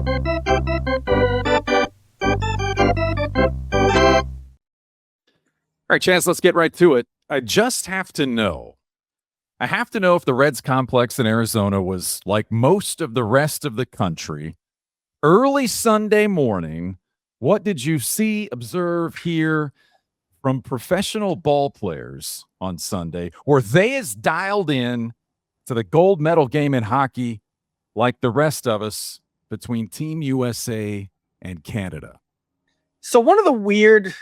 All right, Chance, let's get right to it. I have to know if the Reds complex in Arizona was like most of the rest of the country. Early Sunday morning, what did you see, observe, hear from professional ball players on Sunday? Were they as dialed in to the gold medal game in hockey like the rest of us between Team USA and Canada? So one of the weird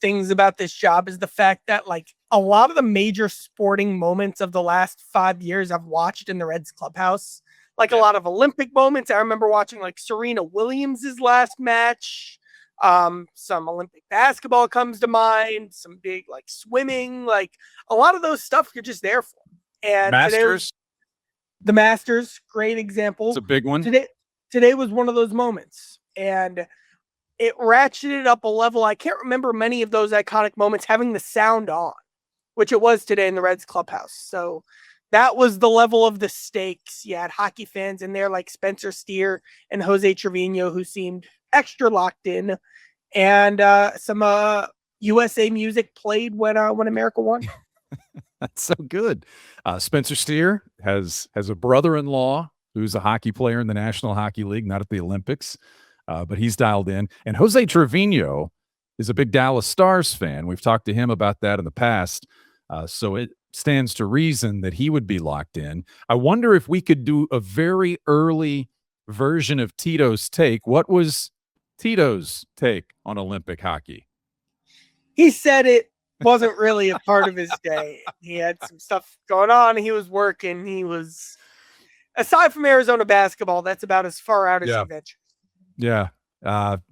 things about this job is the fact that a lot of the major sporting moments of the last 5 years I've watched in the Reds clubhouse. A lot of Olympic moments. I remember watching Serena Williams's last match. Some Olympic basketball comes to mind, some big swimming, a lot of those stuff you're just there for. And Masters. The Masters, great example. It's a big one. Today was one of those moments. And it ratcheted up a level. I can't remember many of those iconic moments having the sound on, which it was today in the Reds clubhouse. So that was the level of the stakes. You had hockey fans in there like Spencer Steer and Jose Trevino, who seemed extra locked in. And some USA music played when America won. That's so good. Spencer Steer has a brother-in-law who's a hockey player in the National Hockey League, not at the Olympics. But he's dialed in. And Jose Trevino is a big Dallas Stars fan. We've talked to him about that in the past. So it stands to reason that he would be locked in. I wonder if we could do a very early version of Tito's take. What was Tito's take on Olympic hockey? He said it wasn't really a part of his day. He had some stuff going on. He was working. He was, aside from Arizona basketball, that's about as far out as he ventured. Yeah. That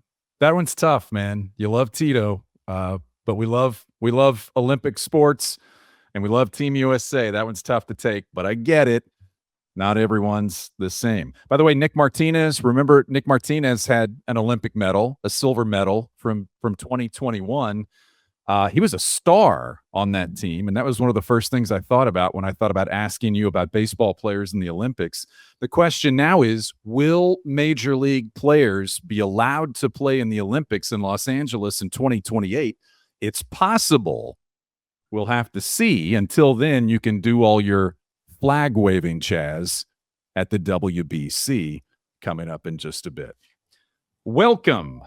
one's tough, man. You love Tito, but we love Olympic sports and we love Team USA. That one's tough to take, but I get it. Not everyone's the same. By the way, Nick Martinez, remember Nick Martinez had an Olympic medal, a silver medal from 2021. He was a star on that team, and that was one of the first things I thought about when I thought about asking you about baseball players in the Olympics. The question now is, will Major League players be allowed to play in the Olympics in Los Angeles in 2028? It's possible. We'll have to see. Until then, you can do all your flag waving, Chaz, at the WBC coming up in just a bit. Welcome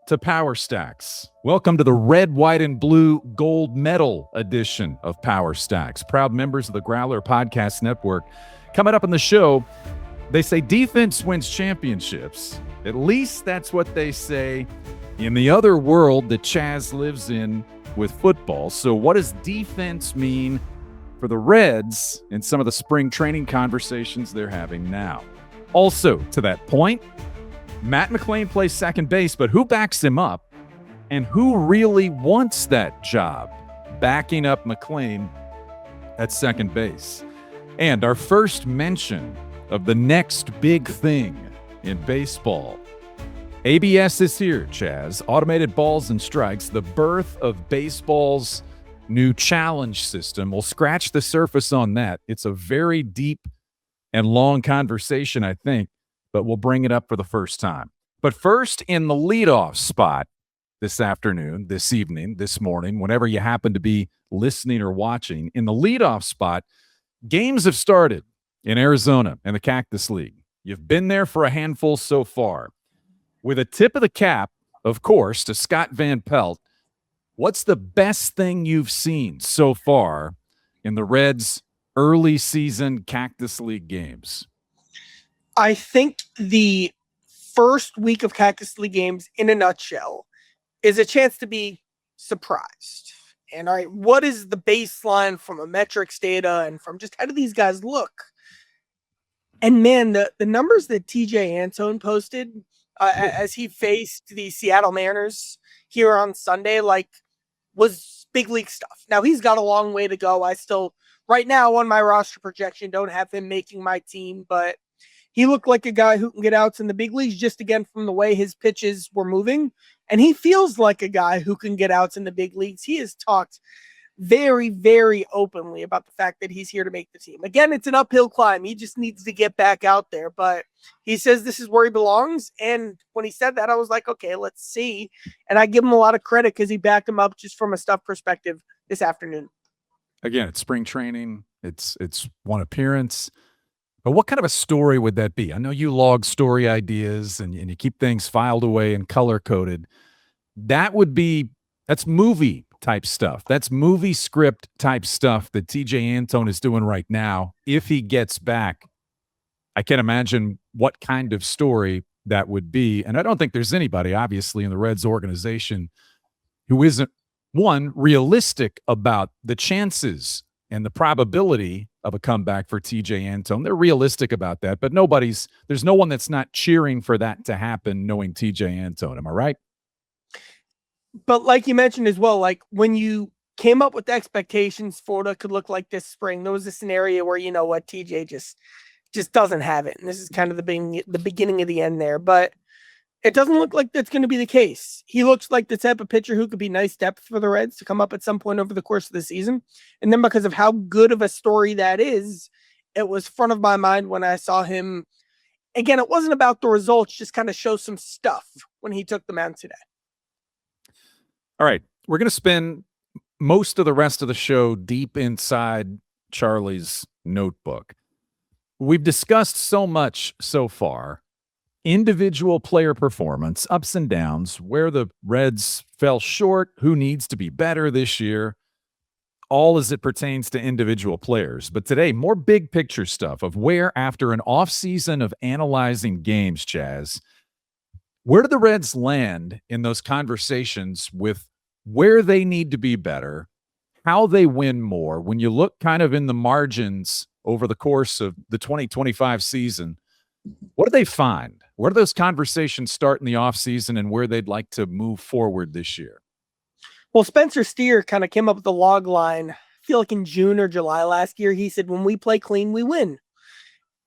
to Power Stacks. Welcome to the red, white, and blue gold medal edition of Power Stacks. Proud members of the Growler Podcast Network. Coming up on the show, they say defense wins championships. At least that's what they say in the other world that Chaz lives in with football. So what does defense mean for the Reds in some of the spring training conversations they're having now? Also, to that point, Matt McLain plays second base, but who backs him up and who really wants that job backing up McLain at second base? And our first mention of the next big thing in baseball. ABS is here, Chaz. Automated balls and strikes, the birth of baseball's new challenge system. We'll scratch the surface on that. It's a very deep and long conversation, I think, but we'll bring it up for the first time. But first, in the leadoff spot this afternoon, this evening, this morning, whenever you happen to be listening or watching, in the leadoff spot, games have started in Arizona and the Cactus League. You've been there for a handful so far. With a tip of the cap, of course, to Scott Van Pelt, what's the best thing you've seen so far in the Reds' early season Cactus League games? I think the first week of Cactus League games, in a nutshell, is a chance to be surprised. And all right, what is the baseline from a metrics data and from just how do these guys look? And man, the numbers that TJ Antone posted as he faced the Seattle Mariners here on Sunday, was big league stuff. Now, he's got a long way to go. I still, right now, on my roster projection, don't have him making my team, but he looked like a guy who can get outs in the big leagues just again from the way his pitches were moving. And he feels like a guy who can get outs in the big leagues. He has talked very, very openly about the fact that he's here to make the team. Again, it's an uphill climb. He just needs to get back out there, but he says this is where he belongs. And when he said that, I was like, okay, let's see. And I give him a lot of credit because he backed him up just from a stuff perspective this afternoon. Again, it's spring training. It's one appearance. But what kind of a story would that be? I know you log story ideas and you keep things filed away and color coded. That's movie type stuff. That's movie script type stuff that TJ Antone is doing right now. If he gets back, I can't imagine what kind of story that would be. And I don't think there's anybody, obviously, in the Reds organization who isn't, one, realistic about the chances and the probability of a comeback for TJ Antone. They're realistic about that, but there's no one that's not cheering for that to happen knowing TJ Antone. Am I right? But like you mentioned as well, like when you came up with expectations Florida could look like this spring, there was a scenario where, you know what, TJ just doesn't have it. And this is kind of the beginning of the end there. But it doesn't look like that's going to be the case. He looks like the type of pitcher who could be nice depth for the Reds to come up at some point over the course of the season. And then because of how good of a story that is, it was front of my mind when I saw him. Again, it wasn't about the results, just kind of show some stuff when he took the mound today. All right. We're going to spend most of the rest of the show deep inside Charlie's notebook. We've discussed so much so far. Individual player performance, ups and downs, where the Reds fell short, who needs to be better this year, all as it pertains to individual players. But today, more big picture stuff of where, after an offseason of analyzing games, Chaz, where do the Reds land in those conversations with where they need to be better, how they win more? When you look kind of in the margins over the course of the 2025 season, what do they find? Where do those conversations start in the offseason and where they'd like to move forward this year? Well, Spencer Steer kind of came up with the log line, I feel like in June or July last year. He said, when we play clean, we win.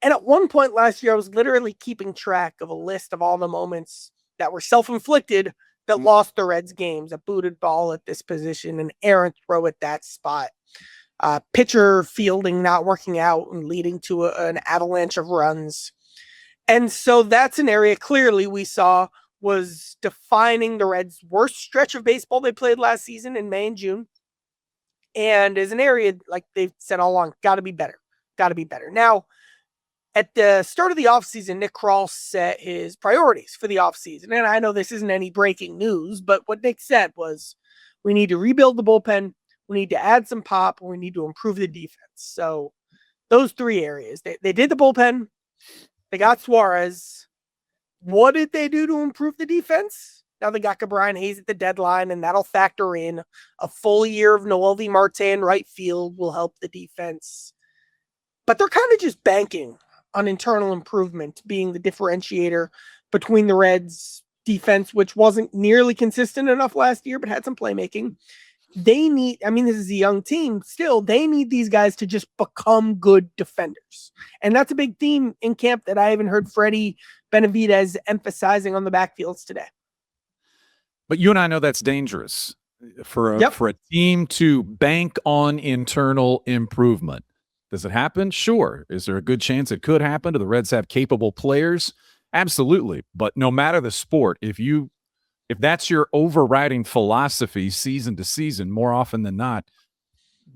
And at one point last year, I was literally keeping track of a list of all the moments that were self-inflicted that lost the Reds games. A booted ball at this position, an errant throw at that spot, pitcher fielding not working out and leading to an avalanche of runs. And so that's an area clearly we saw was defining the Reds' worst stretch of baseball they played last season in May and June. And is an area, like they've said all along, got to be better. Got to be better. Now, at the start of the offseason, Nick Krall set his priorities for the offseason. And I know this isn't any breaking news, but what Nick said was, we need to rebuild the bullpen, we need to add some pop, and we need to improve the defense. So those three areas. They did the bullpen. They got Suarez. What did they do to improve the defense? Now they got Brian Hayes at the deadline, and that'll factor in. A full year of Noelvi Marte in right field will help the defense. But they're kind of just banking on internal improvement being the differentiator between the Reds' defense, which wasn't nearly consistent enough last year, but had some playmaking. They need, this is a young team still, they need these guys to just become good defenders. And that's a big theme in camp that I haven't heard Freddie Benavidez emphasizing on the backfields today. But you and I know that's dangerous for a team to bank on internal improvement. Does it happen? Sure. Is there a good chance it could happen? Do the Reds have capable players? Absolutely. But no matter the sport, if that's your overriding philosophy season to season, more often than not,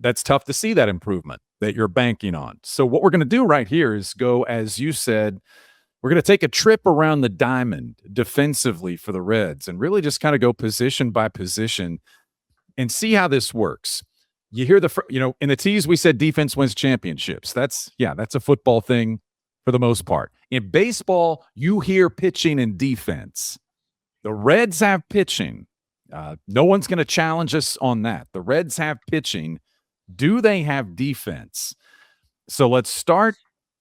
that's tough to see that improvement that you're banking on. So what we're going to do right here is go, as you said, we're going to take a trip around the diamond defensively for the Reds and really just kind of go position by position and see how this works. You hear in the tease, we said defense wins championships. That's a football thing for the most part. In baseball, you hear pitching and defense. The Reds have pitching. No one's going to challenge us on that. The Reds have pitching. Do they have defense? So let's start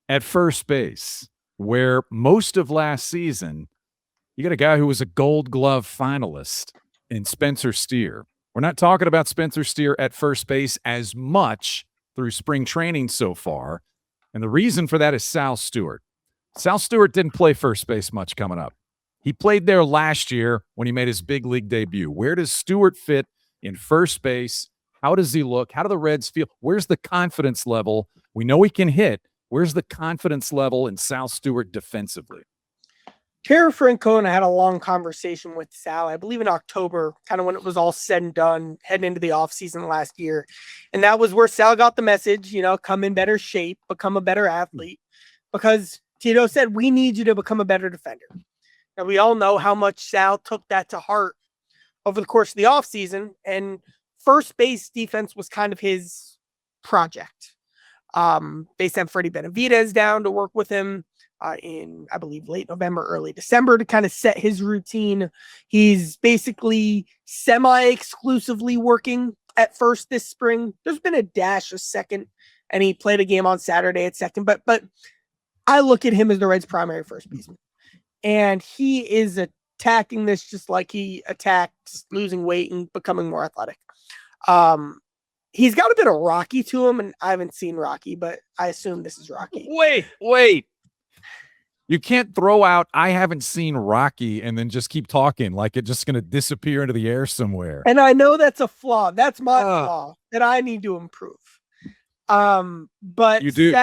at first base, where most of last season, you got a guy who was a Gold Glove finalist in Spencer Steer. We're not talking about Spencer Steer at first base as much through spring training so far. And the reason for that is Sal Stewart. Sal Stewart didn't play first base much coming up. He played there last year when he made his big league debut. Where does Stewart fit in first base How does he look? How do the Reds feel? Where's the confidence level? We know he can hit. Where's the confidence level in Sal Stewart defensively? Terry Franco and I had a long conversation with Sal, I believe in October, kind of when it was all said and done, heading into the offseason last year. And that was where Sal got the message, come in better shape, become a better athlete. Because Tito said, we need you to become a better defender. And we all know how much Sal took that to heart over the course of the offseason. And first base defense was kind of his project. They sent Freddie Benavidez down to work with him in, I believe, late November, early December to kind of set his routine. He's basically semi-exclusively working at first this spring. There's been a dash of second, and he played a game on Saturday at second. But I look at him as the Reds' primary first baseman, and he is attacking this just like he attacked losing weight and becoming more athletic. He's got a bit of Rocky to him, and I haven't seen Rocky, but I assume this is Rocky. Wait. You can't throw out, I haven't seen Rocky, and then just keep talking like it's just going to disappear into the air somewhere. And I know that's a flaw. That's my flaw that I need to improve. But you do.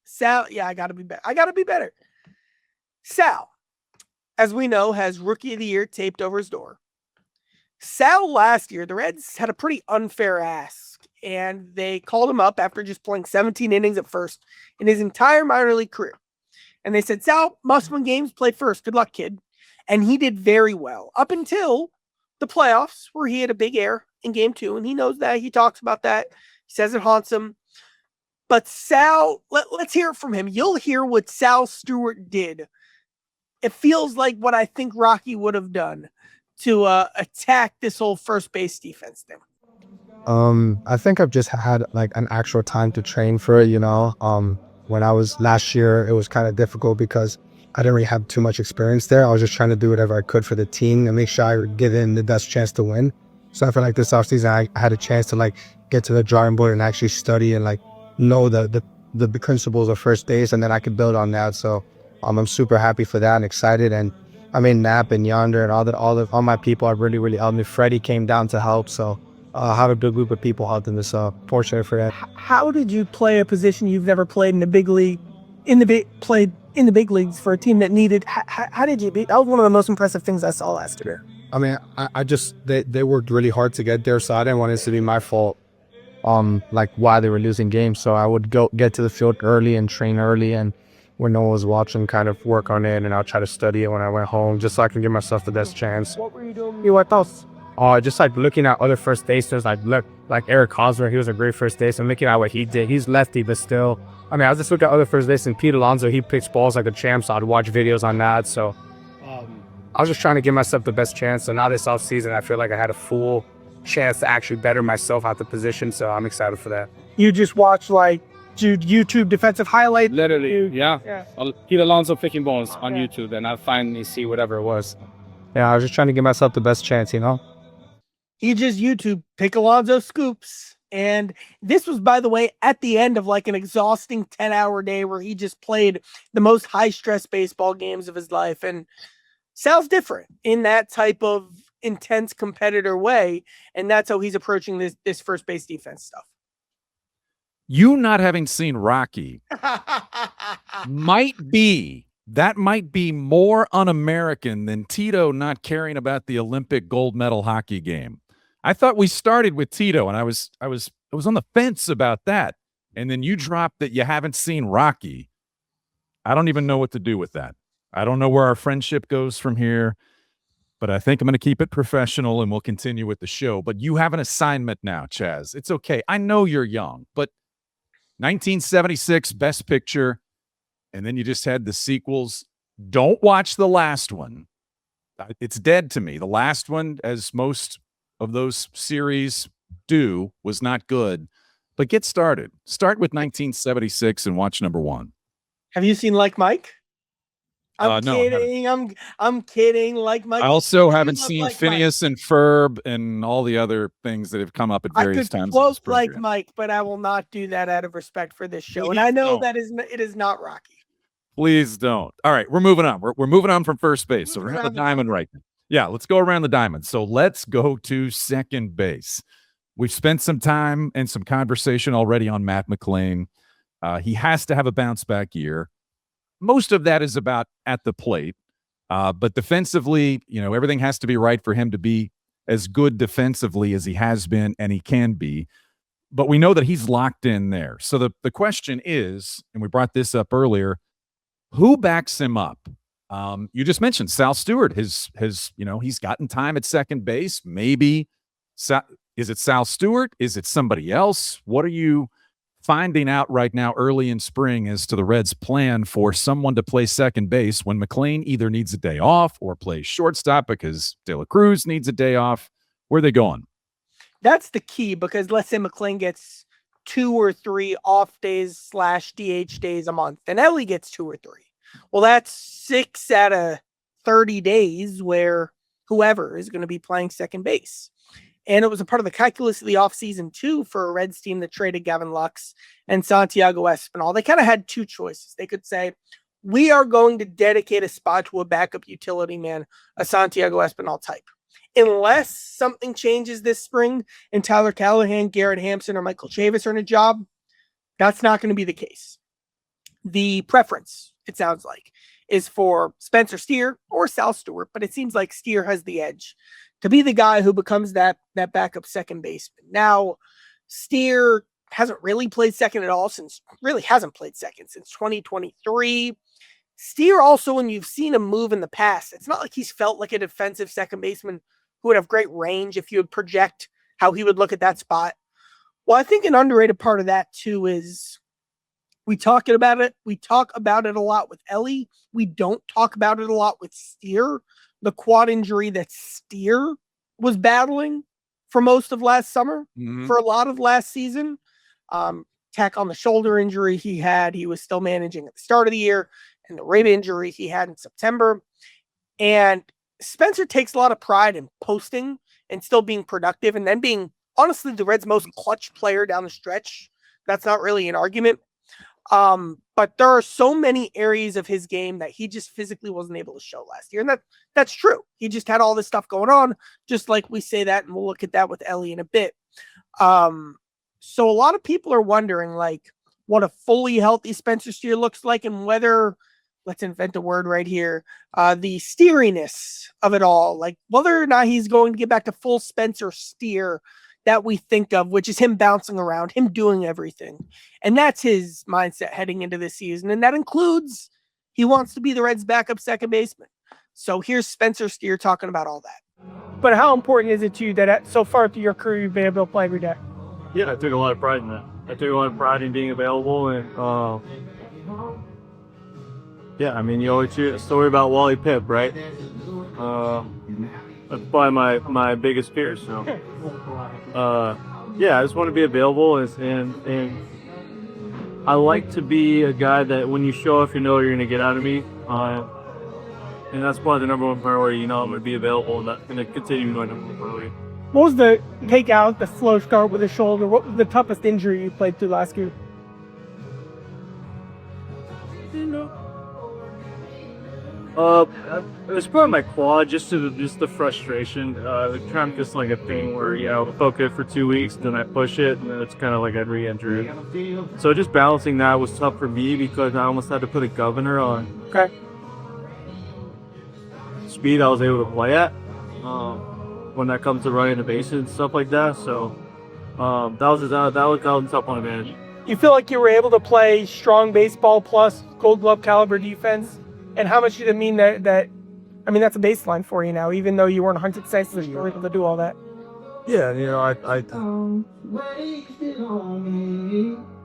Sal, yeah, I got to be better. Sal, as we know, has Rookie of the Year taped over his door. Sal last year, the Reds had a pretty unfair ask, and they called him up after just playing 17 innings at first in his entire minor league career. And they said, Sal, must-win games, play first. Good luck, kid. And he did very well up until the playoffs, where he had a big error in game 2, and he knows that. He talks about that. He says it haunts him. But Sal, let's hear it from him. You'll hear what Sal Stewart did. It feels like what I think Rocky would have done to attack this whole first base defense thing. I think I've just had like an actual time to train for it, When I was last year, it was kind of difficult because I didn't really have too much experience there. I was just trying to do whatever I could for the team and make sure I give in the best chance to win. So I feel like this offseason, I had a chance to like get to the drawing board and actually study and like know the principles of first base, and then I could build on that. So I'm super happy for that and excited. And I mean, Nap and Yonder and all my people have really, really helped me. Freddie came down to help. So I have a big group of people helping this. Fortunate for that. How did you play a position you've never played in the big league, played in the big leagues for a team that needed? How did you beat? That was one of the most impressive things I saw last year. I mean, I just they worked really hard to get there, so I didn't want it to be my fault. Like why they were losing games, so I would get to the field early and train early, and when no one was watching, kind of work on it, and I'll try to study it when I went home, just so I can give myself the best chance. What were you doing? You what else? Just like looking at other first basemans, like Eric Hosmer, he was a great first baseman. Looking at what he did, he's lefty, but still. I mean, I was just looking at other first basemen. Pete Alonso, he picks balls like a champ, so I'd watch videos on that. So I was just trying to give myself the best chance. So now this offseason, I feel like I had a full chance to actually better myself at the position. So I'm excited for that. You just watch like YouTube defensive highlights? Literally, yeah. Pete Alonso picking balls on YouTube, and I finally see whatever it was. Yeah, I was just trying to give myself the best chance, He just YouTube pick Alonso scoops. And this was, by the way, at the end of like an exhausting 10-hour day where he just played the most high-stress baseball games of his life. And Sal's different in that type of intense competitor way. And that's how he's approaching this first base defense stuff. You not having seen Rocky might be more un-American than Tito not caring about the Olympic gold medal hockey game. I thought we started with Tito, and I was on the fence about that. And then you dropped that you haven't seen Rocky. I don't even know what to do with that. I don't know where our friendship goes from here, but I think I'm going to keep it professional and we'll continue with the show. But you have an assignment now, Chaz. It's okay. I know you're young, but 1976 Best Picture, and then you just had the sequels. Don't watch the last one. It's dead to me. The last one, as most of those series do, was not good. But get started. Start with 1976 and watch number 1. Have you seen Like Mike? No, kidding. I'm kidding. Like Mike. I also haven't seen like Phineas and Ferb and all the other things that have come up at various times. I could quote Like Mike, but I will not do that out of respect for this show. Please and I know don't. it is not Rocky. Please don't. All right, we're moving on. We're moving on from first base. So we're on the diamond right now. Yeah, let's go around the diamond. So let's go to second base. We've spent some time and some conversation already on Matt McLain. He has to have a bounce back year. Most of that is about at the plate. But defensively, everything has to be right for him to be as good defensively as he has been and he can be. But we know that he's locked in there. So the question is, and we brought this up earlier, who backs him up? You just mentioned Sal Stewart. He's gotten time at second base. Maybe is it Sal Stewart? Is it somebody else? What are you finding out right now early in spring as to the Reds' plan for someone to play second base when McLain either needs a day off or plays shortstop because De La Cruz needs a day off? Where are they going? That's the key, because let's say McLain gets 2 or 3 off days / DH days a month, and Ellie gets 2 or 3. Well, that's 6 out of 30 days where whoever is going to be playing second base. And it was a part of the calculus of the offseason, too, for a Reds team that traded Gavin Lux and Santiago Espinal. They kind of had 2 choices. They could say, we are going to dedicate a spot to a backup utility man, a Santiago Espinal type. Unless something changes this spring and Tyler Callahan, Garrett Hampson, or Michael Chavis are in a job, that's not going to be the case. The preference, it sounds like, is for Spencer Steer or Sal Stewart, but it seems like Steer has the edge to be the guy who becomes that backup second baseman. Now, Steer hasn't really played second at all since 2023. Steer also, when you've seen him move in the past, it's not like he's felt like a defensive second baseman who would have great range if you would project how he would look at that spot. Well, I think an underrated part of that too is we talk about it a lot with Ellie. We don't talk about it a lot with Steer. The quad injury that Steer was battling for most of last summer, for a lot of last season. Tack on the shoulder injury he was still managing at the start of the year, and the rib injury he had in September. And Spencer takes a lot of pride in posting and still being productive, and then being, honestly, the Reds' most clutch player down the stretch. That's not really an argument. But there are so many areas of his game that he just physically wasn't able to show last year. And that's true. He just had all this stuff going on, just like we say that, and we'll look at that with Ellie in a bit. So a lot of people are wondering, like, what a fully healthy Spencer Steer looks like, and whether, let's invent a word right here, the steeriness of it all, like whether or not he's going to get back to full Spencer Steer that we think of, which is him bouncing around, him doing everything. And that's his mindset heading into this season. And that includes he wants to be the Reds' backup second baseman. So here's Spencer Steer talking about all that. But how important is it to you that so far through your career you've been able to play every day? Yeah, I took a lot of pride in that. I took a lot of pride in being available, and yeah, I mean, you always hear a story about Wally Pipp, right? That's probably my biggest fear. So, yeah, I just want to be available, and I like to be a guy that when you show up, you know you're going to get out of me. And that's probably the number one priority. I'm going to be available, and that's going to continue my number one priority. What was the slow start with the shoulder? What was the toughest injury you played through last year? It's probably my quad, just the frustration. Kind of just like a thing where I poke it for 2 weeks, then I push it, and then it's kind of like I'd re-injure it. So just balancing that was tough for me because I almost had to put a governor on speed I was able to play at when that comes to running the bases and stuff like that. So that was a tough one to manage. You feel like you were able to play strong baseball plus Gold Glove caliber defense? And how much did it mean that that's a baseline for you now, even though you weren't 100% so you were able to do all that? Yeah,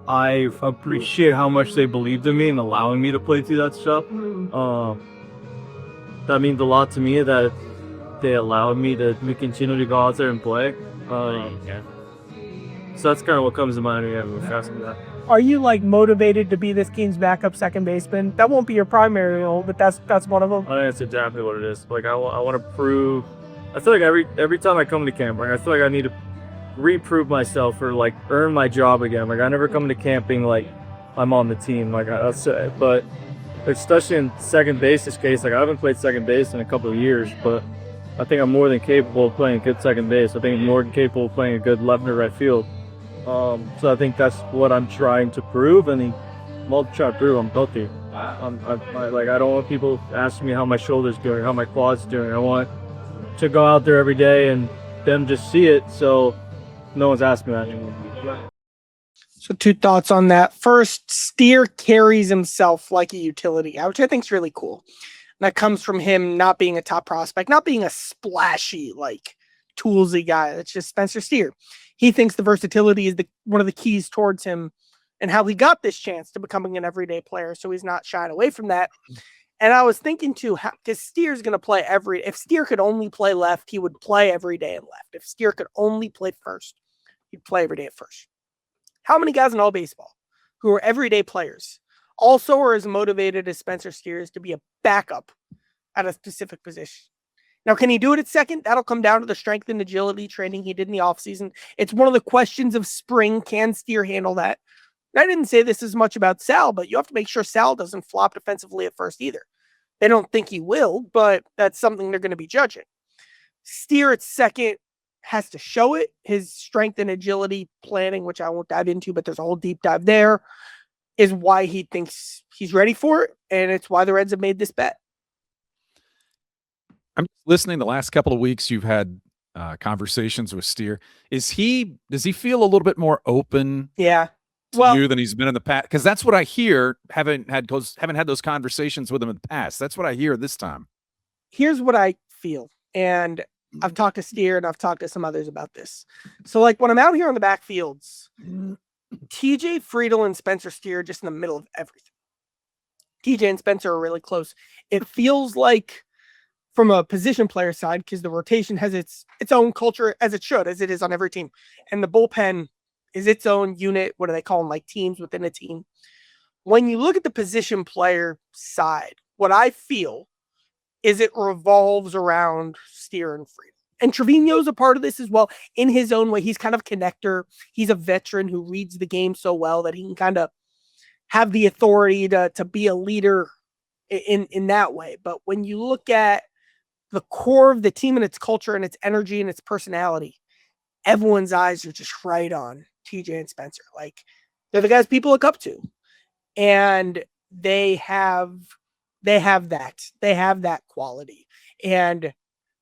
I appreciate how much they believed in me and allowing me to play through that stuff. That means a lot to me that they allowed me to continue to go out there and play. So that's kind of what comes to mind when you're asking that. Are you motivated to be this team's backup second baseman? That won't be your primary role, but that's one of them. I think that's exactly what it is. I want to prove. I feel like every time I come to camp, I feel like I need to reprove myself or earn my job again. I never come to camp being I'm on the team. But especially in second base this case, I haven't played second base in a couple of years, but I think I'm more than capable of playing good second base. I think I'm more than capable of playing a good left or right field. So I think that's what I'm trying to prove, and I'm trying to prove I'm healthy. I don't want people asking me how my shoulder's doing, how my quad's doing. I want to go out there every day and them just see it, so no one's asking me that anymore. So 2 thoughts on that. First, Steer carries himself like a utility guy, which I think is really cool. And that comes from him not being a top prospect, not being a splashy, like toolsy guy. That's just Spencer Steer. He thinks the versatility is one of the keys towards him and how he got this chance to becoming an everyday player. So he's not shying away from that. And I was thinking too, because Steer's going to play if Steer could only play left, he would play every day in left. If Steer could only play first, he'd play every day at first. How many guys in all baseball who are everyday players also are as motivated as Spencer Steer is to be a backup at a specific position? Now, can he do it at second? That'll come down to the strength and agility training he did in the offseason. It's one of the questions of spring. Can Steer handle that? I didn't say this as much about Sal, but you have to make sure Sal doesn't flop defensively at first either. They don't think he will, but that's something they're going to be judging. Steer at second has to show it. His strength and agility planning, which I won't dive into, but there's a whole deep dive there, is why he thinks he's ready for it, and it's why the Reds have made this bet. I'm listening the last couple of weeks. You've had conversations with Steer. Does he feel a little bit more open? Yeah. To you than he's been in the past? Because that's what I hear. Haven't had those conversations with him in the past. That's what I hear this time. Here's what I feel, and I've talked to Steer and I've talked to some others about this. So, like when I'm out here on the backfields, TJ Friedel and Spencer Steer are just in the middle of everything. TJ and Spencer are really close. It feels like, from a position player side, because the rotation has its own culture, as it should, as it is on every team, and the bullpen is its own unit. What do they call them? Like teams within a team. When you look at the position player side, what I feel is it revolves around Steer and Friedel. And Trevino's a part of this as well in his own way. He's kind of a connector. He's a veteran who reads the game so well that he can kind of have the authority to be a leader in that way. But when you look at the core of the team and its culture and its energy and its personality, everyone's eyes are just right on TJ and Spencer. Like, they're the guys people look up to, and they have that quality. And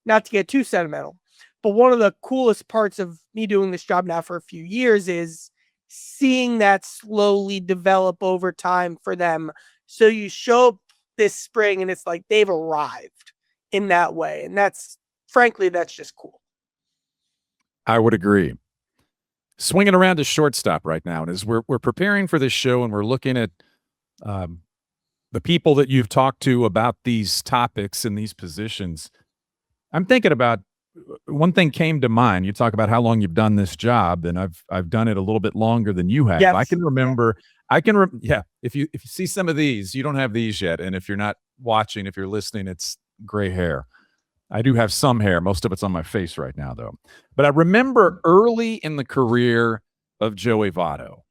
not to get too sentimental, but one of the coolest parts of me doing this job now for a few years is seeing that slowly develop over time for them. So you show up this spring and it's like they've arrived in that way. And that's just cool. I would agree. Swinging around to shortstop right now, and as we're preparing for this show and we're looking at the people that you've talked to about these topics and these positions, I'm thinking about one thing came to mind. You talk about how long you've done this job, and I've done it a little bit longer than you have. Yes. I can remember. If you see some of these, you don't have these yet, and if you're not watching, if you're listening, it's gray hair. I do have some hair. Most of it's on my face right now, though. But I remember early in the career of Joey Votto,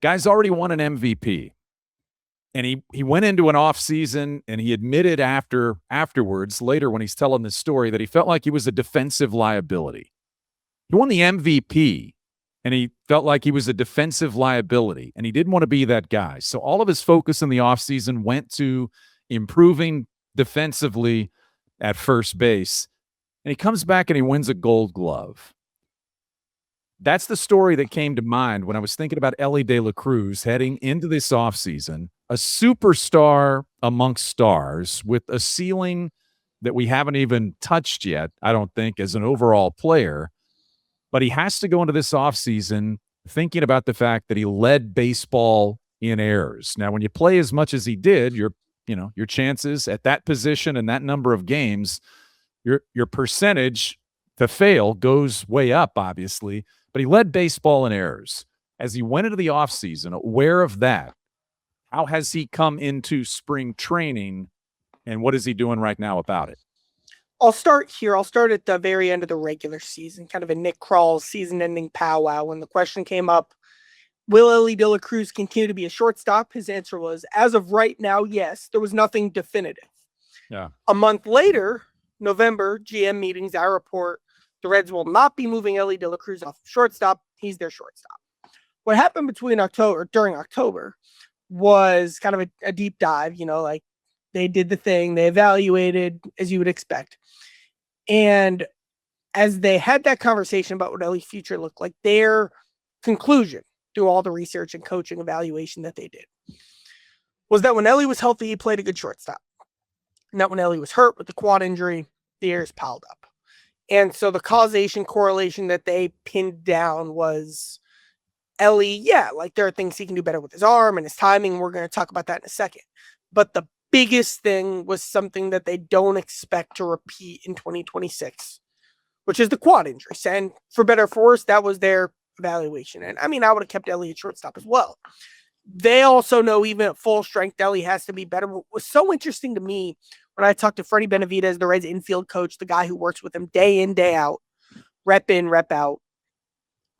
guy's already won an MVP. And he went into an off season and he admitted afterwards, later when he's telling this story, that he felt like he was a defensive liability. He won the MVP and he felt like he was a defensive liability and he didn't want to be that guy. So all of his focus in the offseason went to improving defensively at first base. And he comes back and he wins a Gold Glove. That's the story that came to mind when I was thinking about Elly De La Cruz heading into this offseason, a superstar amongst stars with a ceiling that we haven't even touched yet, I don't think, as an overall player. But he has to go into this offseason thinking about the fact that he led baseball in errors. Now, when you play as much as he did, your chances at that position and that number of games, your percentage to fail goes way up, obviously. But he led baseball in errors. As he went into the offseason, aware of that, how has he come into spring training, and what is he doing right now about it? I'll start here. I'll start at the very end of the regular season, kind of a Nick Krall's season-ending powwow. When the question came up, will Elly De La Cruz continue to be a shortstop? His answer was, as of right now, yes. There was nothing definitive. Yeah. A month later, November GM meetings, I report the Reds will not be moving Ellie De La Cruz off shortstop. He's their shortstop. What happened during October was kind of a deep dive, like they did the thing, they evaluated as you would expect. And as they had that conversation about what Ellie's future looked like, their conclusion through all the research and coaching evaluation that they did was that when Ellie was healthy, he played a good shortstop. And that when Ellie was hurt with the quad injury, the errors piled up. And so the causation correlation that they pinned down was Ellie, like there are things he can do better with his arm and his timing. We're going to talk about that in a second. But the biggest thing was something that they don't expect to repeat in 2026, which is the quad injury. And for better or for worse, that was their evaluation. And I mean, I would have kept Ellie at shortstop as well. They also know even at full strength, Ellie has to be better. What was so interesting to me when I talked to Freddie Benavidez, the Reds infield coach, the guy who works with him day in, day out, rep in, rep out,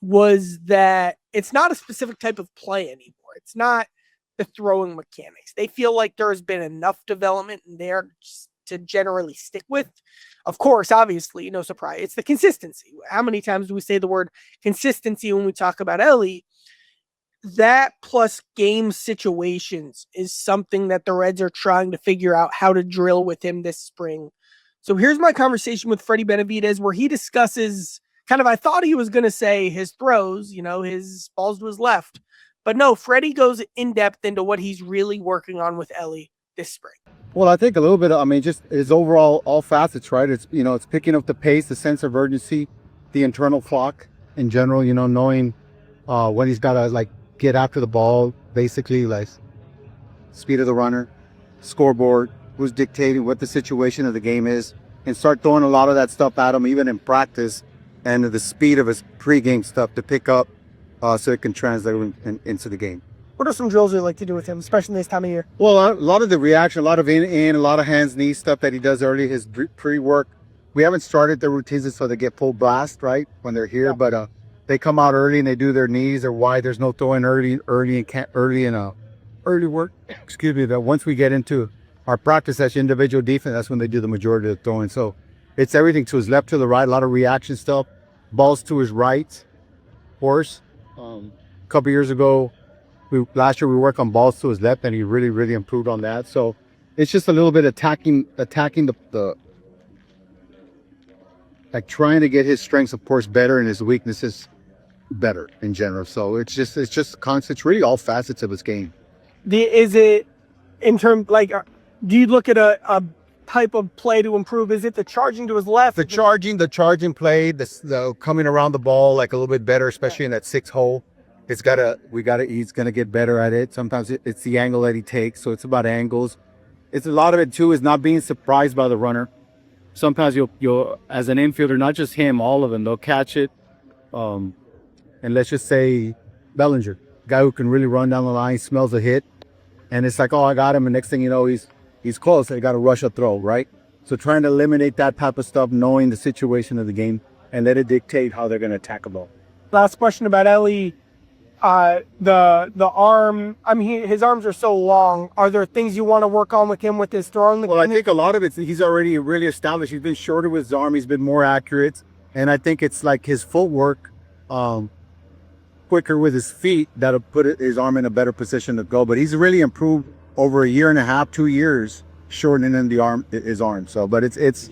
was that it's not a specific type of play anymore. It's not the throwing mechanics. They feel like there has been enough development in there to generally stick with. Of course, obviously, no surprise. It's the consistency. How many times do we say the word consistency when we talk about Ellie? That plus game situations is something that the Reds are trying to figure out how to drill with him this spring. So here's my conversation with Freddie Benavidez where he discusses I thought he was going to say his throws, his balls to his left. But no, Freddie goes in depth into what he's really working on with Ellie this spring. Well, I think a little bit, just his overall, all facets, right? It's, it's picking up the pace, the sense of urgency, the internal clock in general, knowing when he's got to get after the ball, basically speed of the runner, scoreboard, who's dictating what the situation of the game is, and start throwing a lot of that stuff at him, even in practice, and the speed of his pregame stuff to pick up so it can translate into the game. What are some drills you like to do with him, especially this time of year? Well, a lot of the reaction, a lot of in, a lot of hands, knees stuff that he does early, his pre-work. We haven't started the routines so they get full blast, right, when they're here, but they come out early and they do their knees. They're wide. There's no throwing early work. Excuse me. But once we get into our practice as individual defense, that's when they do the majority of the throwing. So it's everything to his left, to the right, a lot of reaction stuff. Balls to his right, of course. A couple years ago, last year we worked on balls to his left, and he really, really improved on that. So it's just a little bit attacking the trying to get his strengths, of course, better and his weaknesses better in general. So it's just constant. It's really all facets of his game. Is it in terms do you look at a type of play to improve? Is it the charging to his left? The charging play, the coming around the ball a little bit better, especially in that 6 hole. He's gonna get better at it. Sometimes it's the angle that he takes, so it's about angles. It's a lot of it too is not being surprised by the runner. Sometimes you'll as an infielder, not just him, all of them, they'll catch it. And let's just say Bellinger, guy who can really run down the line, smells a hit, and it's oh, I got him, and next thing you know, he's close. I got to rush a throw, right? So trying to eliminate that type of stuff, knowing the situation of the game, and let it dictate how they're going to attack a ball. Last question about Ellie. The arm, his arms are so long. Are there things you want to work on with him with his throwing? Well, I think a lot of it, he's already really established. He's been shorter with his arm. He's been more accurate. And I think it's his footwork, quicker with his feet, that'll put his arm in a better position to go. But he's really improved over a year and a half, 2 years, shortening his arm. So, but it's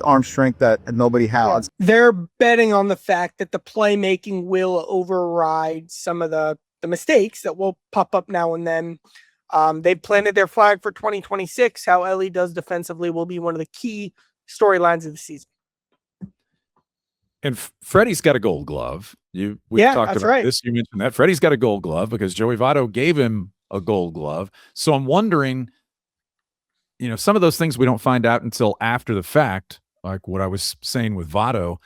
arm strength that nobody has. They're betting on the fact that the playmaking will override some of the mistakes that will pop up now and then. They've planted their flag for 2026. How Ellie does defensively will be one of the key storylines of the season. And Freddie's got a Gold Glove. We talked about this. You mentioned that Freddie's got a Gold Glove because Joey Votto gave him a Gold Glove. So I'm wondering, some of those things we don't find out until after the fact, like what I was saying with Votto.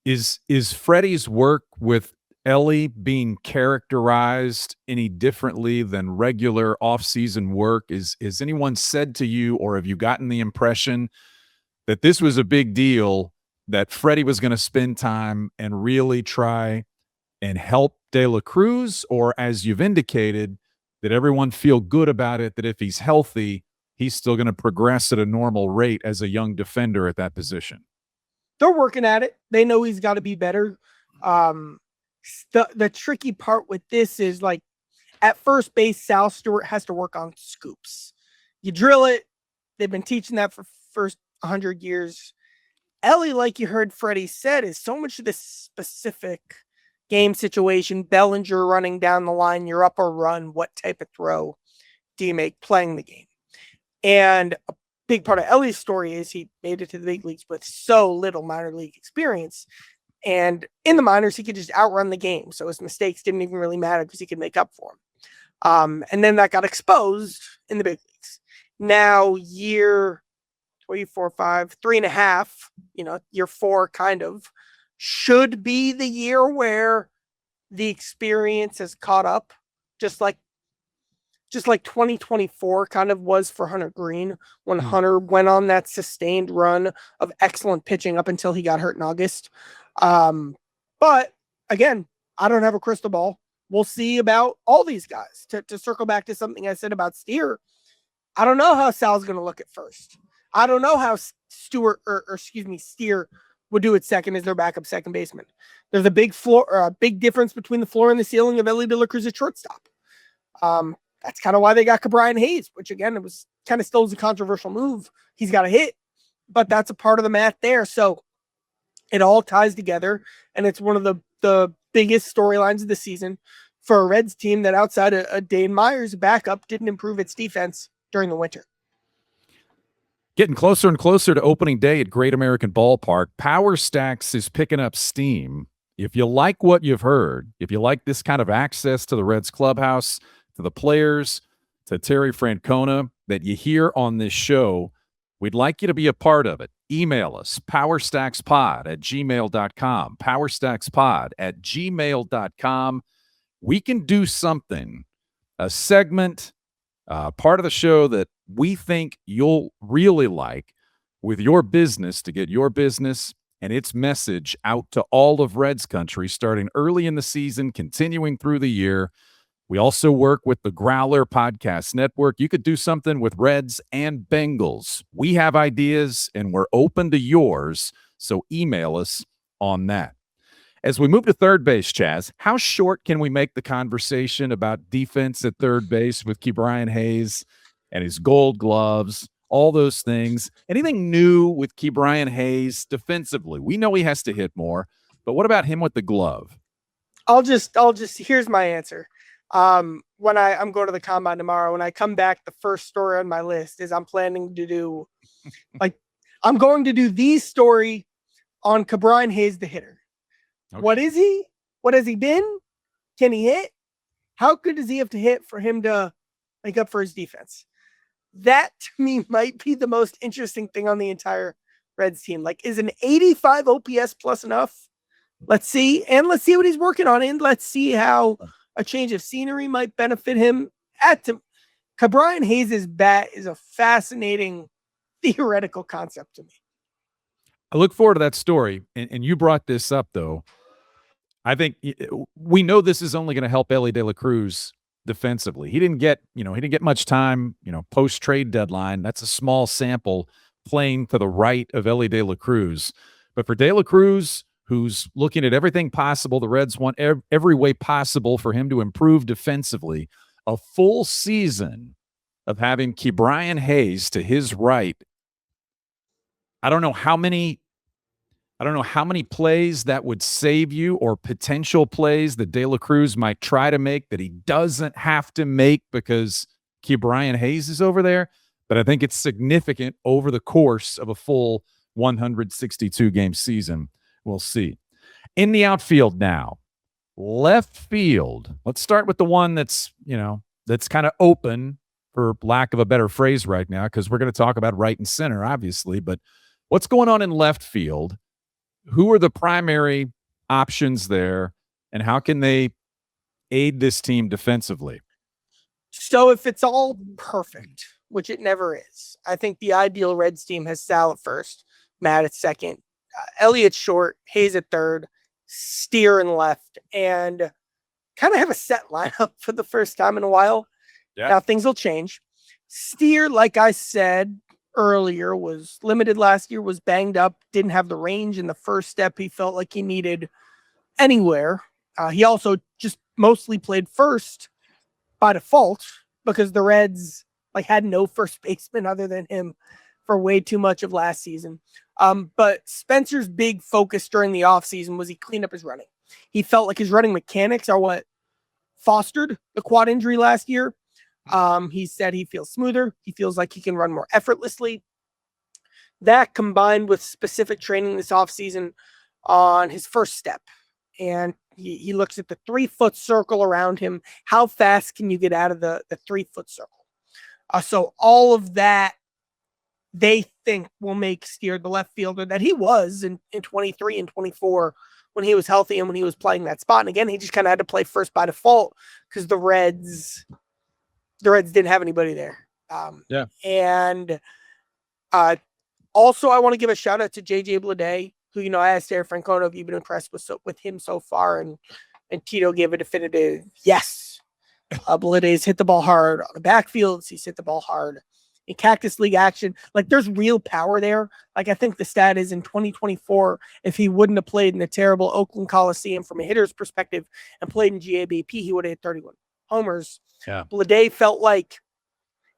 Is Freddie's work with Ellie being characterized any differently than regular off-season work? Is anyone said to you, or have you gotten the impression that this was a big deal, that Freddie was going to spend time and really try and help De La Cruz? Or as you've indicated, did everyone feel good about it, that if he's healthy, he's still going to progress at a normal rate as a young defender at that position. They're working at it. They know he's got to be better. The tricky part with this is like at first base, Sal Stewart has to work on scoops. You drill it. They've been teaching that for first 100 years. Ellie, like you heard Freddie said, is so much of this specific game situation. Bellinger running down the line, you're up or run. What type of throw do you make playing the game? And a big part of Ellie's story is he made it to the big leagues with so little minor league experience. And in the minors, he could just outrun the game. So his mistakes didn't even really matter because he could make up for them. And then that got exposed in the big leagues. Now, year 3, 4, 5, 3.5, year 4 kind of should be the year where the experience has caught up, just like 2024 kind of was for Hunter Green when Hunter went on that sustained run of excellent pitching up until he got hurt in August. But again, I don't have a crystal ball. We'll see about all these guys. To circle back to something I said about Steer, I don't know how Sal's going to look at first. I don't know how Steer would do at second as their backup second baseman. There's a big big difference between the floor and the ceiling of Ellie De La Cruz at shortstop. That's kind of why they got Ke'Bryan Hayes, which again, it was kind of still a controversial move. He's got a hit, but that's a part of the math there. So it all ties together, and it's one of the biggest storylines of the season for a Reds team that outside of Dane Myers' backup didn't improve its defense during the winter. Getting closer and closer to opening day at Great American Ballpark, Power Stacks is picking up steam. If you like what you've heard, if you like this kind of access to the Reds clubhouse, to the players, to Terry Francona that you hear on this show, we'd like you to be a part of it. Email us, powerstackspod@gmail.com, powerstackspod@gmail.com. We can do something, a segment, part of the show that we think you'll really like with your business to get your business and its message out to all of Reds country starting early in the season, continuing through the year. We also work with the Growler Podcast Network. You could do something with Reds and Bengals. We have ideas, and we're open to yours, so email us on that. As we move to third base, Chaz, how short can we make the conversation about defense at third base with Ke'Bryan Hayes and his gold gloves, all those things? Anything new with Ke'Bryan Hayes defensively? We know he has to hit more, but what about him with the glove? I'll just here's my answer. When I'm going to the combine tomorrow, when I come back, the first story on my list is I'm planning to do I'm going to do the story on Ke'Bryan Hayes, the hitter. Okay. What is he? What has he been? Can he hit? How good does he have to hit for him to make up for his defense? That to me might be the most interesting thing on the entire Reds team. Like, is an 85 OPS plus enough? Let's see. And let's see what he's working on. And let's see how a change of scenery might benefit him. Ke'Bryan Hayes' bat is a fascinating theoretical concept to me. I look forward to that story. And you brought this up, though. I think we know this is only going to help Ellie De La Cruz defensively. He didn't get much time, post-trade deadline. That's a small sample playing to the right of Ellie De La Cruz. But for De La Cruz, who's looking at everything possible, the Reds want every way possible for him to improve defensively. A full season of having Ke'Bryan Hayes to his right. I don't know how many plays that would save you, or potential plays that De La Cruz might try to make that he doesn't have to make because Ke'Bryan Hayes is over there. But I think it's significant over the course of a full 162-game season. We'll see. In the outfield now, left field. Let's start with the one that's kind of open, for lack of a better phrase right now, because we're going to talk about right and center, obviously. But what's going on in left field? Who are the primary options there, and how can they aid this team defensively? So if it's all perfect, which it never is, I think the ideal Reds team has Sal at first, Matt at second, Elliott short, Hayes at third, Steer in left, and kind of have a set lineup for the first time in a while. Yeah. Now things will change. Steer, like I said earlier, was limited last year, was banged up, didn't have the range in the first step he felt like he needed anywhere. He also just mostly played first by default because the Reds had no first baseman other than him for way too much of last season. But Spencer's big focus during the offseason was he cleaned up his running. He felt like his running mechanics are what fostered the quad injury last year. He said he feels smoother. He feels like he can run more effortlessly. That combined with specific training this offseason on his first step. And he looks at the 3-foot circle around him. How fast can you get out of the 3-foot circle? So all of that, they think, will make Steer the left fielder that he was in 23 and 24 when he was healthy and when he was playing that spot. And again, he just kind of had to play first by default because the Reds didn't have anybody there. And also, I want to give a shout out to JJ Bleday, who, I asked Eric Francona if you've been impressed with him so far, and Tito gave a definitive yes. Bleday's hit the ball hard on the backfields. He's hit the ball hard in Cactus League action. There's real power there. I think the stat is in 2024, if he wouldn't have played in the terrible Oakland Coliseum from a hitter's perspective and played in GABP, he would have hit 31 homers. Yeah. Bleday felt like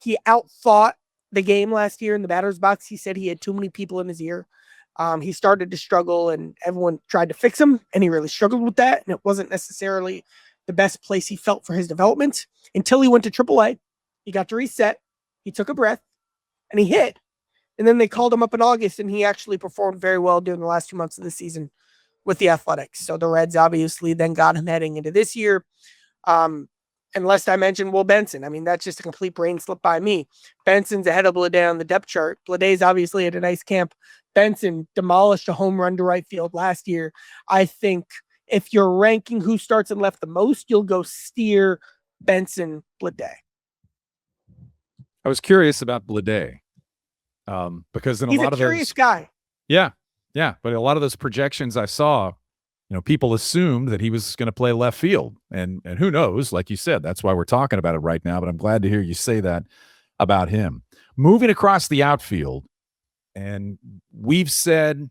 he outthought the game last year in the batter's box. He said he had too many people in his ear. He started to struggle and everyone tried to fix him, and he really struggled with that. And it wasn't necessarily the best place he felt for his development until he went to AAA. He got to reset. He took a breath and he hit. And then they called him up in August, and he actually performed very well during the last 2 months of the season with the Athletics. So the Reds obviously then got him heading into this year. And lest I mention Will Benson. That's just a complete brain slip by me. Benson's ahead of Bleday on the depth chart. Bleday's obviously at a nice camp. Benson demolished a home run to right field last year. I think if you're ranking who starts and left the most, you'll go Steer, Benson, Bleday. I was curious about Bleday because in He's a lot a of curious those, guy. yeah, but a lot of those projections I saw, people assumed that he was going to play left field, and who knows? Like you said, that's why we're talking about it right now. But I'm glad to hear you say that about him. Moving across the outfield, and we've said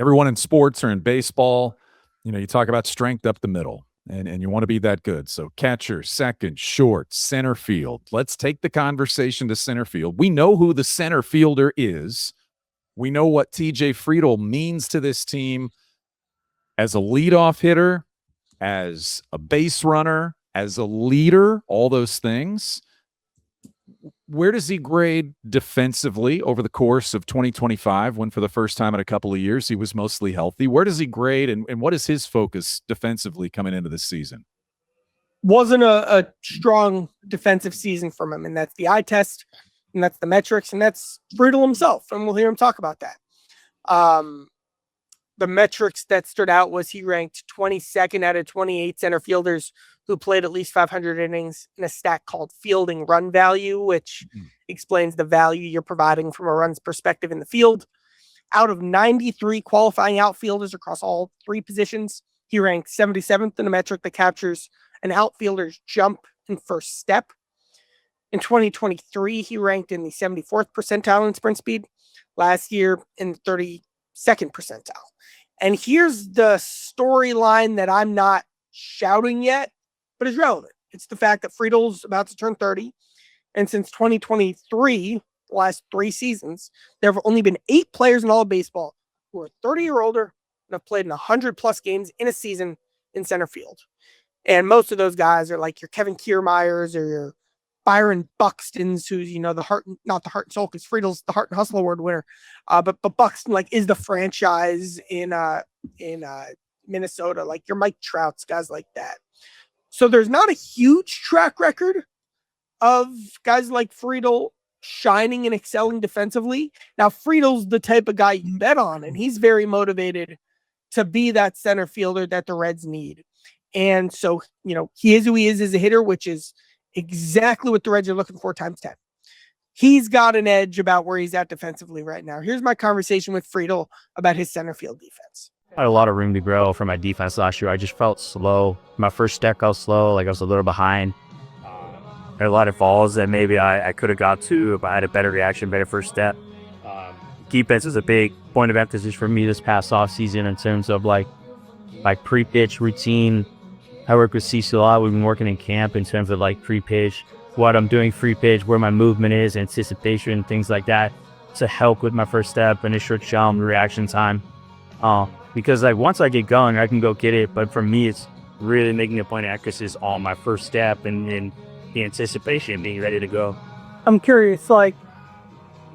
everyone in sports or in baseball, you talk about strength up the middle. And you want to be that good. So catcher, second, short, center field. Let's take the conversation to center field. We know who the center fielder is. We know what TJ Friedl means to this team as a leadoff hitter, as a base runner, as a leader, all those things. Where does he grade defensively over the course of 2025 when for the first time in a couple of years he was mostly healthy? Where does he grade, and what is his focus defensively coming into this season? Wasn't a strong defensive season from him, and that's the eye test, and that's the metrics, and that's Friedl himself, and we'll hear him talk about that. The metrics that stood out was he ranked 22nd out of 28 center fielders who played at least 500 innings in a stat called fielding run value, which explains the value you're providing from a runs perspective in the field. Out of 93 qualifying outfielders across all three positions, he ranked 77th in a metric that captures an outfielder's jump and first step. In 2023, he ranked in the 74th percentile in sprint speed. Last year, in the 32nd percentile. And here's the storyline that I'm not shouting yet, but is relevant. It's the fact that Friedl's about to turn 30. And since 2023, the last 3 seasons, there have only been 8 players in all of baseball who are 30 or older and have played in 100+ games in a season in center field. And most of those guys are like your Kevin Kiermaiers or your Byron Buxton's, who's, the heart, not the heart and soul, because Friedel's the Heart and Hustle Award winner. But Buxton, is the franchise in Minnesota, your Mike Trouts, guys like that. So there's not a huge track record of guys like Friedl shining and excelling defensively. Now, Friedel's the type of guy you bet on, and he's very motivated to be that center fielder that the Reds need. And so, he is who he is as a hitter, which is exactly what the Reds are looking for times 10. He's got an edge about where he's at defensively right now. Here's my conversation with Friedl about his center field defense. I had a lot of room to grow for my defense last year. I just felt slow. My first step, I was slow, I was a little behind. There are a lot of balls that maybe I could have got to if I had a better reaction, better first step. Defense is a big point of emphasis for me this past off season in terms of like pre-pitch routine. I work with Cecil a lot. We've been working in camp in terms of like pre-pitch, what I'm doing free pitch, where my movement is, anticipation, things like that to help with my first step, initial jump, reaction time. Because like once I get going, I can go get it. But for me, it's really making a point of emphasis on my first step and the anticipation, being ready to go. I'm curious, like,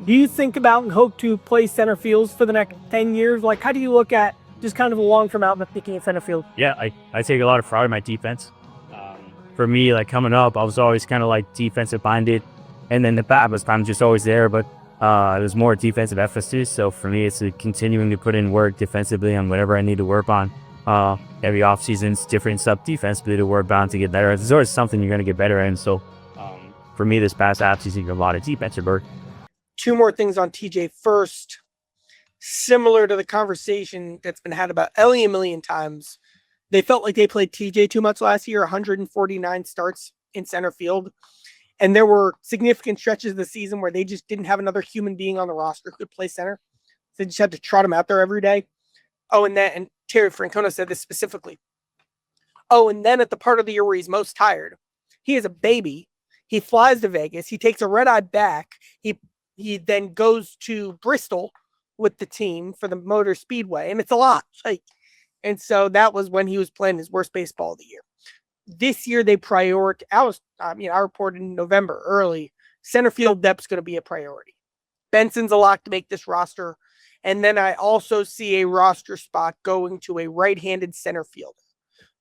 do you think about and hope to play center fields for the next 10 years? Like, how do you look at just kind of a long-term outlook thinking of center field? Yeah, I take a lot of pride in my defense. For me, like coming up, I was always kind of like defensive minded, and then the bat was kind of just always there, but it was more defensive emphasis. So for me, it's continuing to put in work defensively on whatever I need to work on. Every offseason, it's different stuff defensively to work on to get better. There's always something you're going to get better in. So for me, this past offseason, a lot of defensive work. Two more things on TJ. First, similar to the conversation that's been had about Ellie a million times, they felt like they played TJ too much last year, 149 starts in center field. And there were significant stretches of the season where they just didn't have another human being on the roster who could play center. They just had to trot him out there every day. Oh, and Terry Francona said this specifically. Oh, and then at the part of the year where he's most tired, he is a baby. He flies to Vegas. He takes a red-eye back. He then goes to Bristol with the team for the Motor Speedway, and it's a lot. And so that was when he was playing his worst baseball of the year. This year they prioritize. I reported in November early. Center field depth is going to be a priority. Benson's a lock to make this roster, and then I also see a roster spot going to a right-handed center fielder.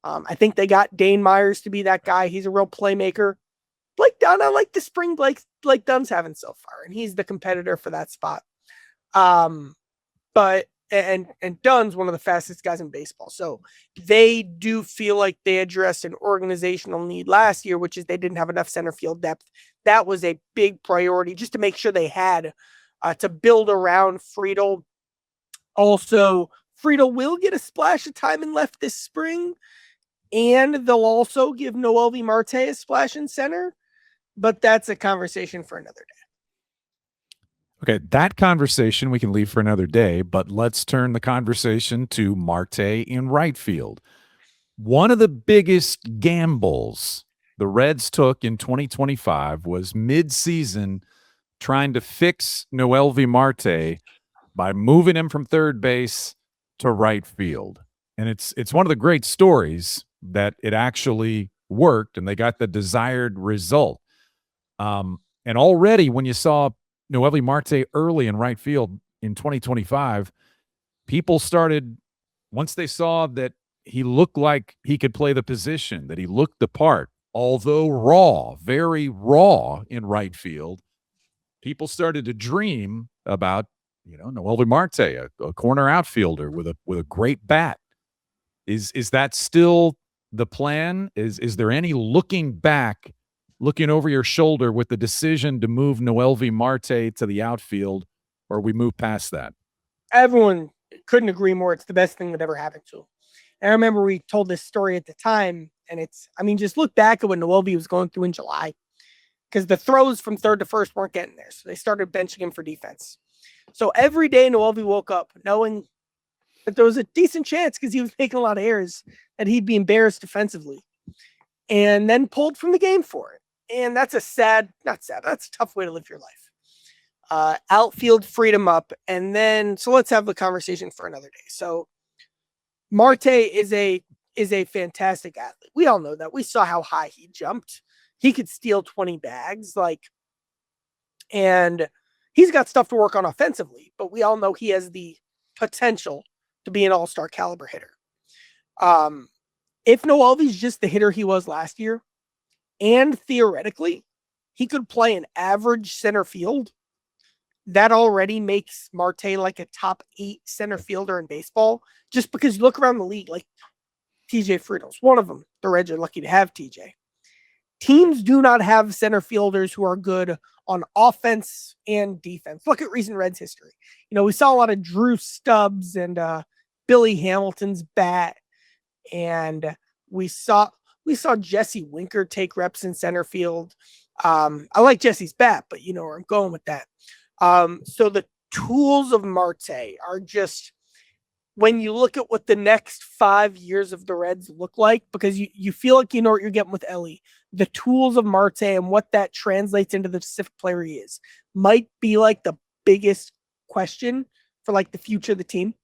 I think they got Dane Myers to be that guy. He's a real playmaker. Blake Dunn, I like the spring Blake Dunn's having so far, and he's the competitor for that spot. But Dunn's one of the fastest guys in baseball. So they do feel like they addressed an organizational need last year, which is they didn't have enough center field depth. That was a big priority just to make sure they had to build around Friedel. Also, Friedel will get a splash of time in left this spring, and they'll also give Noelvi Marte a splash in center, but that's a conversation for another day. Okay, that conversation we can leave for another day, but let's turn the conversation to Marte in right field. One of the biggest gambles the Reds took in 2025 was mid-season trying to fix Noelvi Marte by moving him from third base to right field. And it's one of the great stories that it actually worked and they got the desired result. And already when you saw Noelvi Marte early in right field in 2025, people started, once they saw that he looked like he could play the position, that he looked the part, although raw, very raw in right field, people started to dream about, Noelvi Marte, a corner outfielder with a great bat. Is that still the plan? Is there any looking back, looking over your shoulder with the decision to move Noelvi Marte to the outfield, or we move past that? Everyone couldn't agree more. It's the best thing that ever happened to him. And I remember we told this story at the time, and just look back at what Noelvi was going through in July, because the throws from third to first weren't getting there. So they started benching him for defense. So every day Noelvi woke up knowing that there was a decent chance, because he was making a lot of errors, that he'd be embarrassed defensively, and then pulled from the game for it. And that's that's a tough way to live your life. Outfield freed him up. And then, so let's have the conversation for another day. So Marte is a fantastic athlete. We all know that. We saw how high he jumped. He could steal 20 bags, and he's got stuff to work on offensively, but we all know he has the potential to be an all-star caliber hitter. If Noelvi's just the hitter he was last year, and theoretically, he could play an average center field, that already makes Marte like a top 8 center fielder in baseball. Just because you look around the league, like TJ Friedel's one of them. The Reds are lucky to have TJ. Teams do not have center fielders who are good on offense and defense. Look at recent Reds history. We saw a lot of Drew Stubbs and Billy Hamilton's bat, and we saw Jesse Winker take reps in center field. I like Jesse's bat, but you know where I'm going with that. So the tools of Marte are just, when you look at what the next 5 years of the Reds look like, because you feel like you know what you're getting with Ellie, the tools of Marte and what that translates into the specific player he is might be like the biggest question for like the future of the team.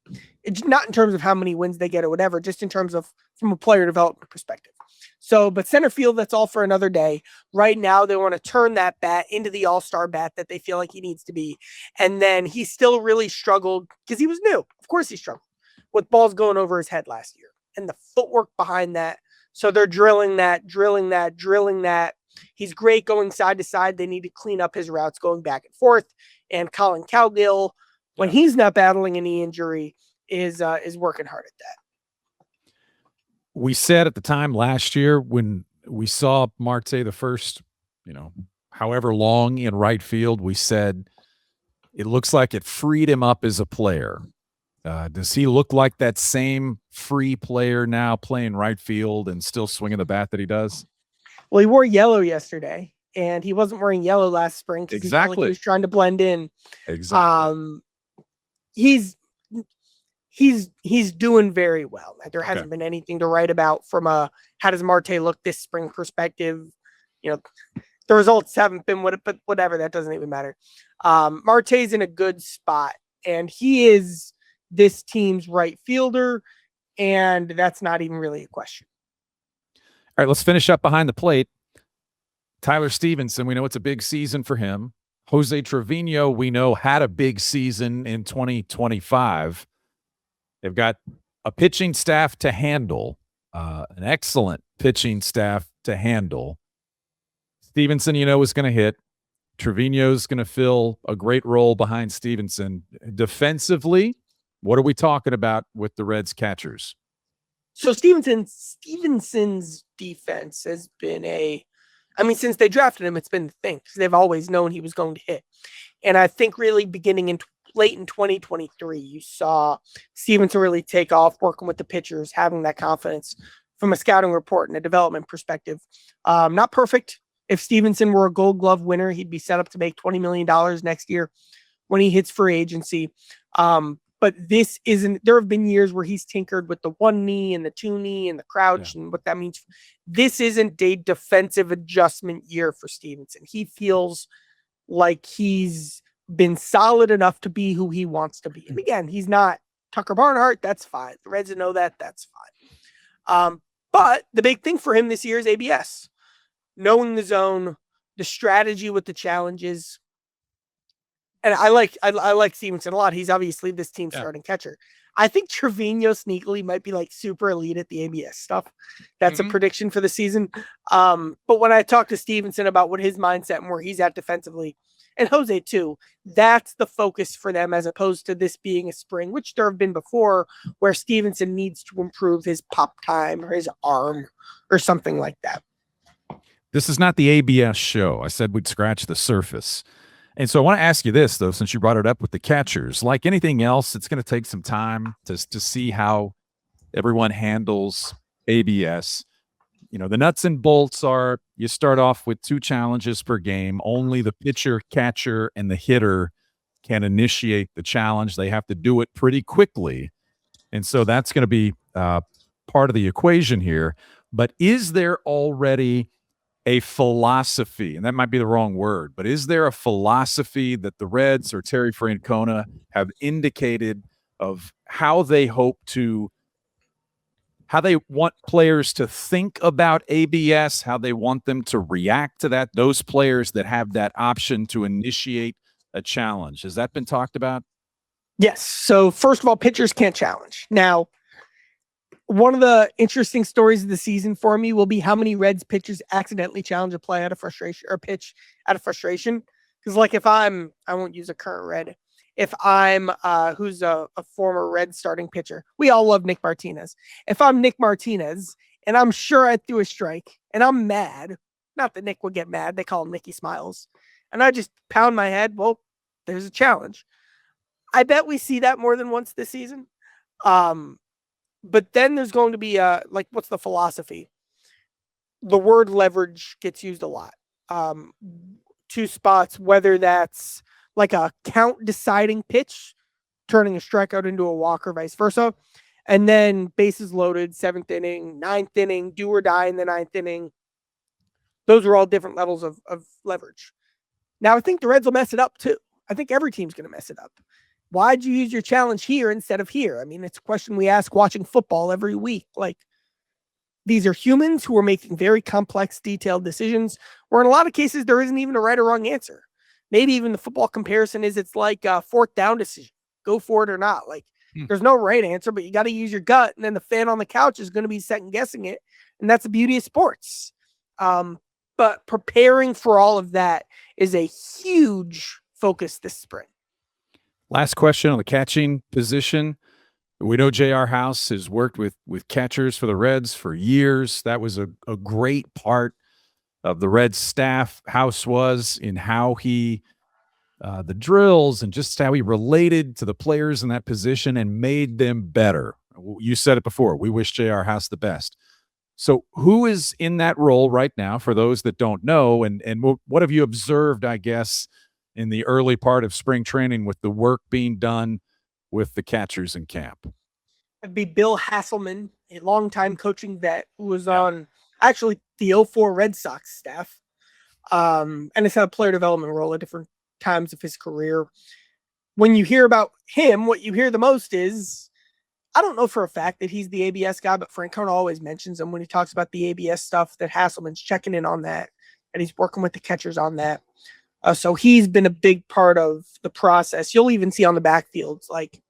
It's not in terms of how many wins they get or whatever, just in terms of from a player development perspective. So, but center field, that's all for another day. Right now, they want to turn that bat into the all-star bat that they feel like he needs to be. And then he still really struggled because he was new. Of course he struggled with balls going over his head last year and the footwork behind that. So they're drilling that. He's great going side to side. They need to clean up his routes going back and forth. And Colin Cowgill, when he's not battling any injury, is working hard at that. We said at the time last year when we saw Marte the first, however long in right field, we said it looks like it freed him up as a player. Does he look like that same free player now playing right field and still swinging the bat that he does? Well, he wore yellow yesterday, and he wasn't wearing yellow last spring because Exactly. he was trying to blend in. Exactly. He's doing very well. There hasn't been anything to write about from a how does Marte look this spring perspective. The results haven't been but whatever, that doesn't even matter. Marte's in a good spot, and he is this team's right fielder, and that's not even really a question. All right, let's finish up behind the plate. Tyler Stevenson, we know it's a big season for him. Jose Trevino, we know, had a big season in 2025. They've got a pitching staff to handle, an excellent pitching staff to handle. Stevenson, is going to hit. Trevino's going to fill a great role behind Stevenson. Defensively, what are we talking about with the Reds catchers? So Stevenson's defense has been since they drafted him, it's been the thing because they've always known he was going to hit. And I think really beginning in late in 2023, you saw Stevenson really take off, working with the pitchers, having that confidence from a scouting report and a development perspective. Not perfect. If Stevenson were a Gold Glove winner, he'd be set up to make $20 million next year when he hits free agency. But this isn't, there have been years where he's tinkered with the one knee and the two knee and the crouch and what that means. This isn't a defensive adjustment year for Stevenson. He feels like he's been solid enough to be who he wants to be. And again, he's not Tucker Barnhart. That's fine. The Reds know that. That's fine. But the big thing for him this year is ABS. Knowing the zone, the strategy with the challenges. And I like Stevenson a lot. He's obviously this team's starting catcher. I think Trevino sneakily might be like super elite at the ABS stuff. That's a prediction for the season. But when I talk to Stevenson about what his mindset and where he's at defensively, and Jose too, that's the focus for them as opposed to this being a spring, which there have been before, where Stevenson needs to improve his pop time or his arm or something like that. This is not the ABS show. I said we'd scratch the surface. And so I want to ask you this, though, since you brought it up with the catchers. Like anything else, it's going to take some time to see how everyone handles ABS. The nuts and bolts are you start off with 2 challenges per game. Only the pitcher, catcher, and the hitter can initiate the challenge. They have to do it pretty quickly. And so that's going to be part of the equation here. But is there already a philosophy, and that might be the wrong word, but is there a philosophy that the Reds or Terry Francona have indicated of how they want players to think about ABS, how they want them to react to that, those players that have that option to initiate a challenge? Has that been talked about? Yes. So first of all, pitchers can't challenge. Now, one of the interesting stories of the season for me will be how many Reds pitchers accidentally challenge a play out of frustration or pitch out of frustration. Because like if I won't use a current Red, if I'm who's a former Red starting pitcher, we all love Nick Martinez. If I'm Nick Martinez and I'm sure I threw a strike and I'm mad, not that Nick would get mad, they call him Nicky Smiles, and I just pound my head, well, there's a challenge. I bet we see that more than once this season. But then there's going to be, what's the philosophy? The word leverage gets used a lot. um, two spots, whether that's like a count deciding pitch, turning a strikeout into a walk or vice versa. And then bases loaded, 7th inning, 9th inning, do or die in the 9th inning. Those are all different levels of leverage. Now, I think the Reds will mess it up too. I think every team's going to mess it up. Why'd you use your challenge here instead of here? I mean, it's a question we ask watching football every week. Like, these are humans who are making very complex, detailed decisions, where in a lot of cases, there isn't even a right or wrong answer. Maybe even the football comparison is it's like a 4th down decision. Go for it or not. Like, there's no right answer, but you got to use your gut. And then the fan on the couch is going to be second guessing it. And that's the beauty of sports. But preparing for all of that is a huge focus this spring. Last question on the catching position. We know J.R. House has worked with catchers for the Reds for years. That was a great part of the Reds staff. House was in how he the drills and just how he related to the players in that position and made them better. You said it before. We wish J.R. House the best. So who is in that role right now for those that don't know? And what have you observed, I guess, in the early part of spring training with the work being done with the catchers in camp? It'd be Bill Hasselman, a longtime coaching vet who was on actually the 04 Red Sox staff. And has had a player development role at different times of his career. When you hear about him, what you hear the most is, I don't know for a fact that he's the ABS guy, but Francona always mentions him when he talks about the ABS stuff, that Hasselman's checking in on that, and he's working with the catchers on that. So he's been a big part of the process. You'll even see on the backfields, like,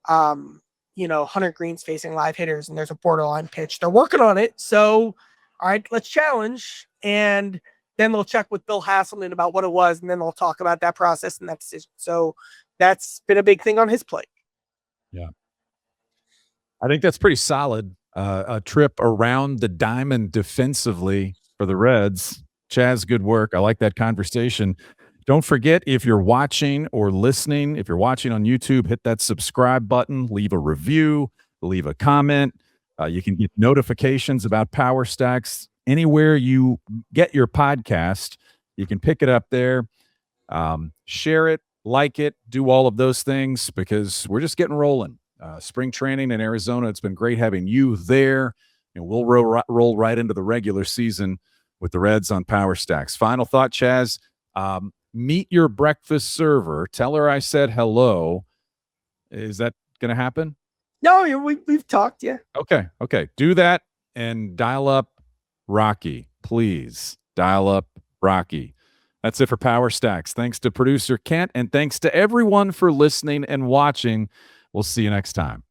Hunter Green's facing live hitters and there's a borderline pitch. They're working on it. So, all right, let's challenge. And then they'll check with Bill Hasselman about what it was, and then they'll talk about that process and that decision. So that's been a big thing on his plate. Yeah. I think that's pretty solid. A trip around the diamond defensively for the Reds. Chaz, good work. I like that conversation. Don't forget, if you're watching or listening, if you're watching on YouTube, hit that subscribe button, leave a review, leave a comment. You can get notifications about Power Stacks anywhere you get your podcast. You can pick it up there, share it, like it, do all of those things, because we're just getting rolling. Spring training in Arizona, it's been great having you there, and we'll roll right into the regular season with the Reds on Power Stacks. Final thought, Chaz. Meet your breakfast server. Tell her I said hello. Is that going to happen? No, we've talked, yeah. Okay. Do that and dial up Rocky. Please dial up Rocky. That's it for Power Stacks. Thanks to producer Kent, and thanks to everyone for listening and watching. We'll see you next time.